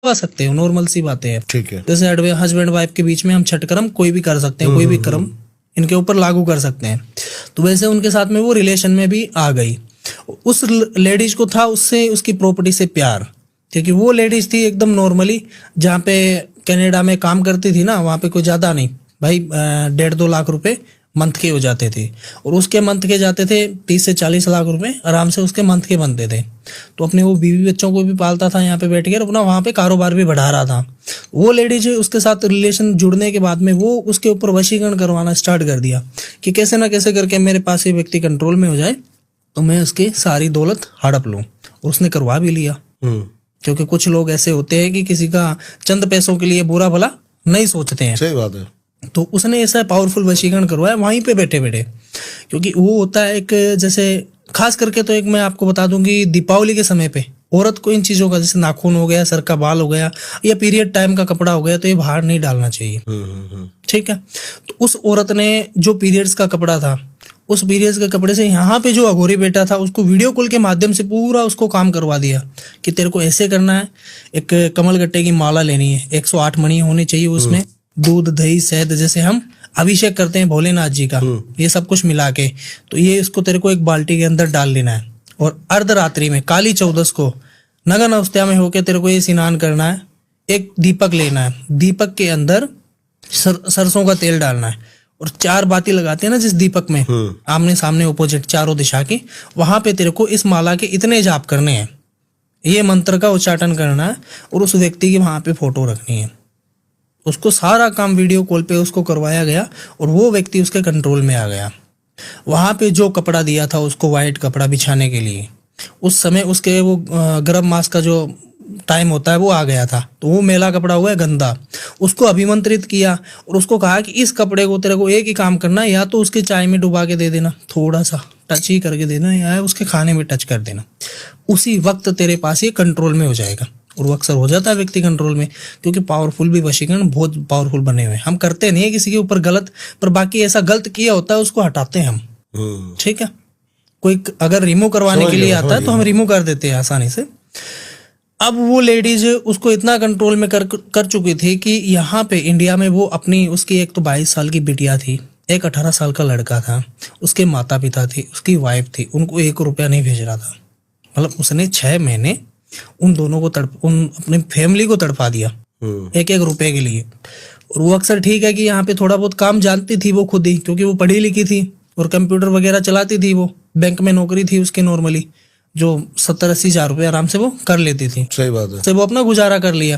करवा सकते हो, नॉर्मल सी बातें हैं। ठीक है। जैसे हस्बैंड वाइफ के बीच में हम छठ कर्म कोई भी कर सकते हैं, कोई भी कर्म इनके ऊपर लागू कर सकते हैं। तो वैसे उनके साथ में वो रिलेशन में भी आ गई। उस लेडीज को था उससे उसकी प्रॉपर्टी से प्यार, क्योंकि वो लेडीज थी एकदम नॉर्मली, जहाँ पे कनाडा में काम करती थी ना, वहाँ पे कोई ज़्यादा नहीं भाई, 1.5-2 लाख रुपए मंथ के हो जाते थे, और उसके मंथ के जाते थे 30 से 40 लाख रुपए आराम से उसके मंथ के बनते थे। तो अपने वो बीवी बच्चों को भी पालता था यहाँ पे बैठ कर, अपना वहाँ पे कारोबार भी बढ़ा रहा था। वो लेडीज उसके साथ रिलेशन जुड़ने के बाद में वो उसके ऊपर वशीकरण करवाना स्टार्ट कर दिया कि कैसे ना कैसे करके मेरे पास ये व्यक्ति कंट्रोल में हो जाए तो मैं उसकी सारी दौलत हड़प लूँ। और उसने करवा भी लिया, क्योंकि कुछ लोग ऐसे होते हैं कि किसी का चंद पैसों के लिए बुरा भला नहीं सोचते हैं। सही बात है। तो उसने ऐसा पावरफुल वशीकरण करवाया वहीं पे बैठे बैठे, क्योंकि वो होता है एक, जैसे खास करके तो एक मैं आपको बता दूंगी, दीपावली के समय पे औरत को इन चीजों का, जैसे नाखून हो गया, सर का बाल हो गया, या पीरियड टाइम का कपड़ा हो गया, तो ये बाहर नहीं डालना चाहिए। ठीक है। तो उस औरत ने जो पीरियड्स का कपड़ा था, उस पीरियड्स के कपड़े से यहाँ पे जो अघोरी बेटा था उसको वीडियो कॉल के माध्यम से पूरा उसको काम करवा दिया कि तेरे को ऐसे करना है, एक कमल गट्टे की माला लेनी है, 108 मणि होनी चाहिए उसमें, दूध दही शहद, जैसे हम अभिषेक करते हैं भोलेनाथ जी का, ये सब कुछ मिला के, तो ये इसको तेरे को एक बाल्टी के अंदर डाल लेना है, और अर्धरात्रि में काली चौदस को नगन अवस्था में होके तेरे को ये स्नान करना है। एक दीपक लेना है, दीपक के अंदर सरसों का तेल डालना है, और 4 बाती लगाते हैं ना जिस दीपक में, आमने सामने अपोजिट चारों दिशा के, वहां पे तेरे को इस माला के इतने जाप करने हैं, ये मंत्र का उच्चाटन करना है, और उस व्यक्ति की वहां पे फोटो रखनी है। उसको सारा काम वीडियो कॉल पे उसको करवाया गया, और वो व्यक्ति उसके कंट्रोल में आ गया। वहां पे जो कपड़ा दिया था उसको, व्हाइट कपड़ा बिछाने के लिए, उस समय उसके वो गर्भ मास का जो टाइम होता है वो आ गया था, तो वो मेला कपड़ा हुआ है गंदा, उसको अभिमंत्रित किया और उसको कहा कि इस कपड़े को तेरे को एक ही काम करना है, या तो उसके चाय में डुबा के दे देना, थोड़ा सा टच ही करके देना, या उसके खाने में टच कर देना, उसी वक्त तेरे पास ये कंट्रोल में हो जाएगा। और वो अक्सर हो जाता है व्यक्ति कंट्रोल में, क्योंकि पावरफुल भी वशीकरण बहुत पावरफुल बने हुए हैं। हम करते नहीं है किसी के ऊपर गलत, पर बाकी ऐसा गलत किया होता है उसको हटाते हैं हम। ठीक है। कोई अगर रिमूव करवाने के लिए आता है तो हम रिमूव कर देते हैं आसानी से। अब वो लेडीज उसको इतना कंट्रोल में कर चुकी थी कि यहाँ पे इंडिया में वो अपनी, उसकी एक तो 22 साल की बिटिया थी, एक 18 साल का लड़का था, उसके माता पिता थे, उसकी वाइफ थी, उनको 1 रुपया नहीं भेज रहा था। मतलब उसने 6 महीने उन दोनों को उन अपनी फैमिली को तड़पा दिया 1-1 रुपए के लिए। और वो अक्सर, ठीक है कि यहाँ पे थोड़ा बहुत काम जानती थी वो खुद ही, क्योंकि वो पढ़ी लिखी थी और कंप्यूटर वगैरह चलाती थी, वो बैंक में नौकरी थी उसकी नॉर्मली, जो 70-80 हज़ार रुपये आराम से वो कर लेती थी। सही बात है। से वो अपना गुजारा कर लिया।